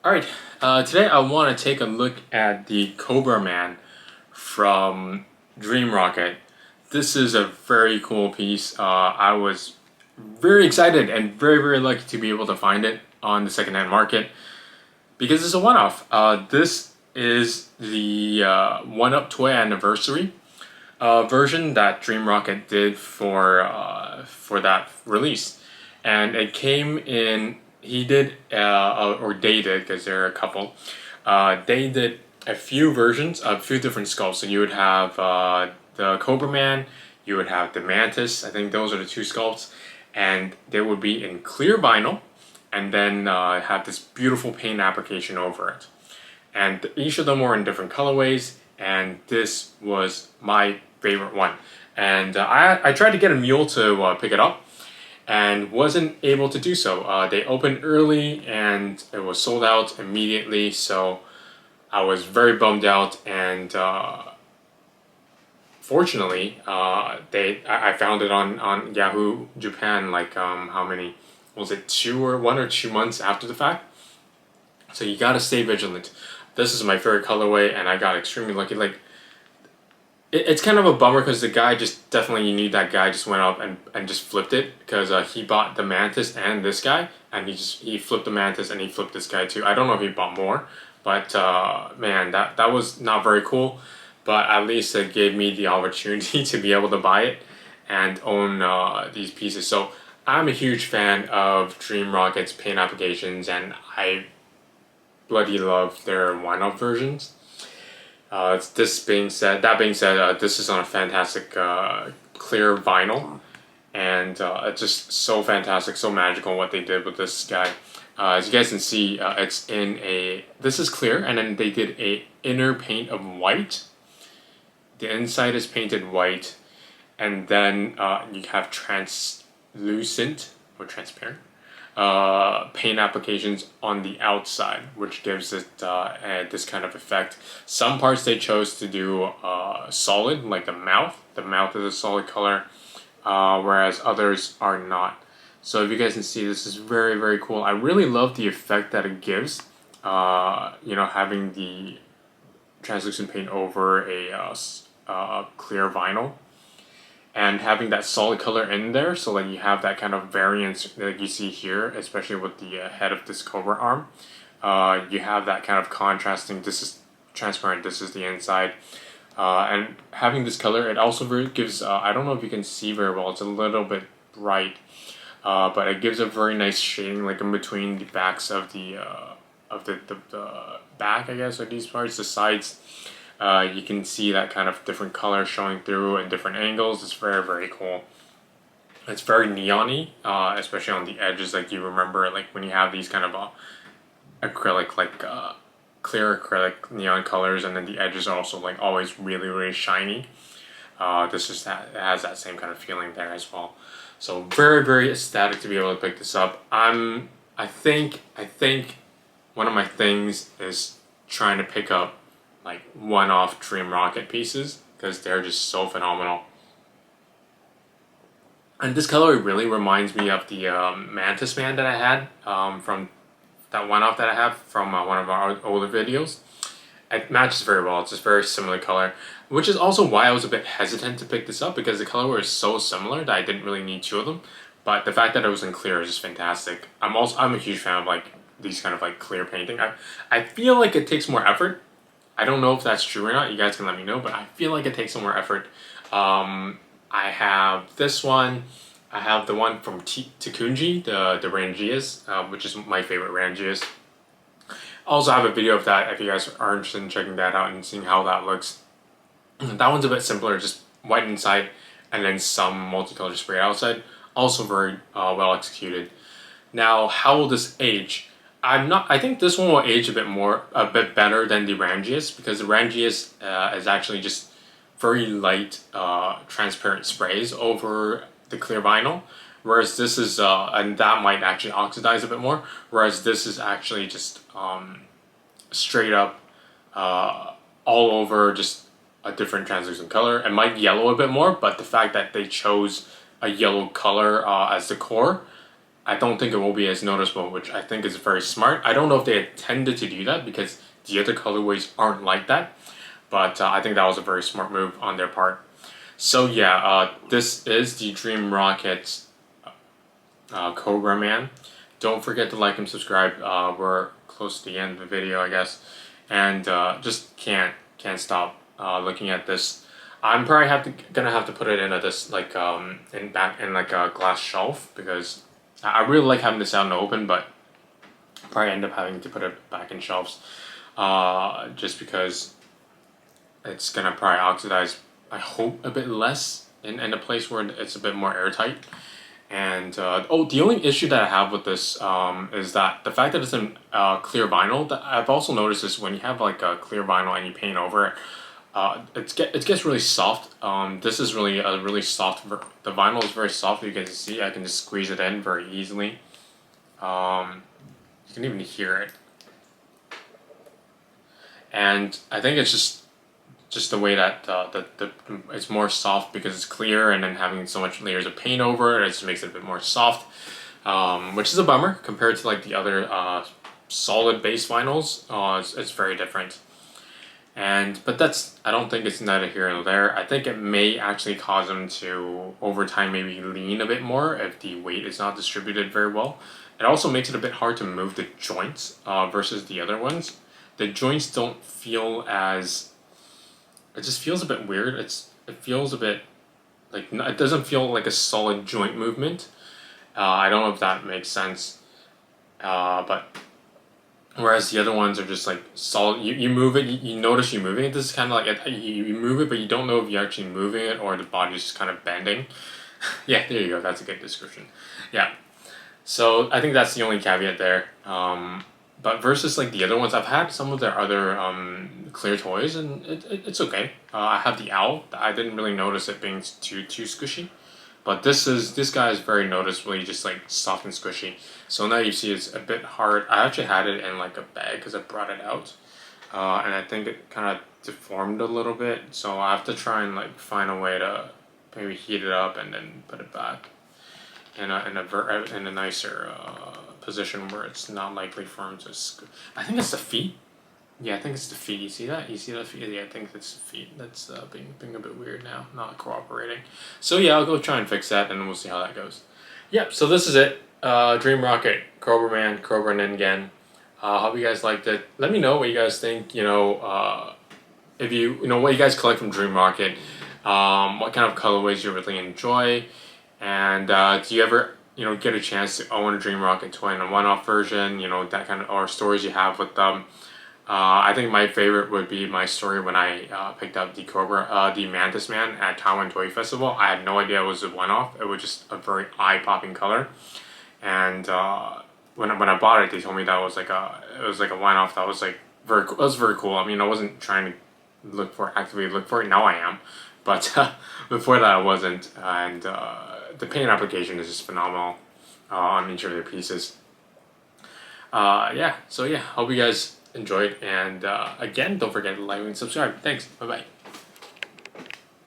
Alright, today I want to take a look at the Cobraman from Dreamrocket. This is a very cool piece. I was very excited and very lucky to be able to find it on the secondhand market because it's a one-off. This is the 1-Up Toy Anniversary version that Dreamrocket did for that release, and it came in. He did, or they did, because there are a couple. They did a few versions, a few different sculpts. So you would have the Cobraman, you would have the Mantis. I think those are the two sculpts, and they would be in clear vinyl, and then have this beautiful paint application over it. And each of them were in different colorways, and this was my favorite one. And I tried to get a mule to pick it up, and wasn't able to do so. They opened early and it was sold out immediately, so I was very bummed out. And fortunately, I found it on Yahoo Japan. Like how many was it? 1 or 2 months after the fact. So you gotta stay vigilant. This is my favorite colorway, and I got extremely lucky. Like, it's kind of a bummer because the guy just definitely, you need that guy just went up and just flipped it, because he bought the Mantis and this guy, and he flipped the Mantis and he flipped this guy too. I don't know if he bought more, but man, that was not very cool. But at least it gave me the opportunity to be able to buy it and own these pieces. So I'm a huge fan of Dreamrocket's paint applications, and I bloody love their one-off versions. That being said, this is on a fantastic clear vinyl, and it's just so fantastic, so magical what they did with this guy. As you guys can see, it's in this is clear, and then they did a inner paint of white. The inside is painted white, and then you have translucent or transparent paint applications on the outside, which gives it this kind of effect. Some parts they chose to do solid, like the mouth. The mouth is a solid color, whereas others are not. So if you guys can see, this is very cool. I really love the effect that it gives. Having the translucent paint over a clear vinyl, and having that solid color in there, so that you have that kind of variance that you see here, especially with the head of this Cobra arm. You have that kind of contrasting. This is transparent, this is the inside. And having this color, it also gives, I don't know if you can see very well, it's a little bit bright, but it gives a very nice shading, like in between the backs of the back, I guess, of these parts, the sides. You can see that kind of different color showing through at different angles. It's very cool. It's very neon-y, especially on the edges. Like, you remember, like when you have these kind of acrylic, like clear acrylic neon colors, and then the edges are also like always really shiny. This just it has that same kind of feeling there as well. So very ecstatic to be able to pick this up. I think one of my things is trying to pick up like one-off Dreamrocket pieces, because they're just so phenomenal. And this color really reminds me of the Mantis Man that I had from that one-off that I have from one of our older videos. It matches very well. It's just very similar color, which is also why I was a bit hesitant to pick this up, because the color is so similar that I didn't really need two of them. But the fact that it was in clear is just fantastic. I'm a huge fan of like these kind of like clear painting. I feel like it takes more effort. I don't know if that's true or not. You guys can let me know, but I feel like it takes some more effort. I have this one. I have the one from Takunji, the Rangias, which is my favorite Rangias. I also have a video of that if you guys are interested in checking that out and seeing how that looks. That one's a bit simpler, just white inside and then some multicolored spray outside. Also very well executed. Now, how will this age? I think this one will age a bit better than the Rangias, because the Rangias is actually just very light, transparent sprays over the clear vinyl, whereas this is, and that might actually oxidize a bit more, whereas this is actually just straight up all over, just a different translucent color. It might yellow a bit more, but the fact that they chose a yellow color as the core I don't think it will be as noticeable, which I think is very smart. I don't know if they intended to do that because the other colorways aren't like that, but I think that was a very smart move on their part. So yeah, this is the Dreamrocket Cobraman. Don't forget to like and subscribe. We're close to the end of the video, I guess, and just can't stop looking at this. I'm probably gonna have to put it in this like in like a glass shelf because I really like having this out in the open, but probably end up having to put it back in shelves, just because it's gonna probably oxidize. I hope a bit less in a place where it's a bit more airtight. And oh, the only issue that I have with this is that the fact that it's in clear vinyl. That I've also noticed is when you have like a clear vinyl and you paint over it, it gets really soft. This is really a really soft. The vinyl is very soft. You can see I can just squeeze it in very easily. You can even hear it, and I think it's just the way that it's more soft because it's clear, and then having so much layers of paint over it, it just makes it a bit more soft, which is a bummer compared to like the other solid base vinyls. It's very different, but that's, I don't think it's neither here nor there. I think it may actually cause them to over time maybe lean a bit more if the weight is not distributed very well. It also makes it a bit hard to move the joints versus the other ones. The joints don't feel as, it just feels a bit weird. It feels a bit like, it doesn't feel like a solid joint movement. I don't know if that makes sense. But whereas the other ones are just like solid. You move it, you notice you're moving it. This is kind of like you move it, but you don't know if you're actually moving it or the body's just kind of bending. Yeah, there you go. That's a good description. Yeah. So I think that's the only caveat there. But versus like the other ones, I've had some of their other clear toys, and it's okay. I have the owl. I didn't really notice it being too squishy, but this guy is very noticeably just like soft and squishy. So now you see it's a bit hard. I actually had it in like a bag because I brought it out, and I think it kind of deformed a little bit. So I have to try and like find a way to maybe heat it up and then put it back in a nicer position where it's not likely for him to. I think it's the feet. Yeah, I think it's the feet. You see that? You see that feet? Yeah, I think it's the feet. That's being a bit weird now, not cooperating. So yeah, I'll go try and fix that, and we'll see how that goes. Yep. So this is it. Dreamrocket, Cobraman, Cobra Ningen. Hope you guys liked it. Let me know what you guys think. If you know what you guys collect from Dreamrocket. What kind of colorways you really enjoy. And do you ever, get a chance to own a Dreamrocket toy in a one-off version? That kind of, or stories you have with them. I think my favorite would be my story when I picked up the Mantis Man at Taiwan Toy Festival. I had no idea it was a one-off. It was just a very eye-popping color, and when I bought it, they told me that it was like a one-off. That was like that was very cool. I mean, I wasn't trying to actively look for it. Now I am, but before that I wasn't, and the paint application is just phenomenal on each of their pieces. Yeah, so yeah, hope you guys enjoyed, and again, don't forget to like and subscribe. Thanks, bye bye.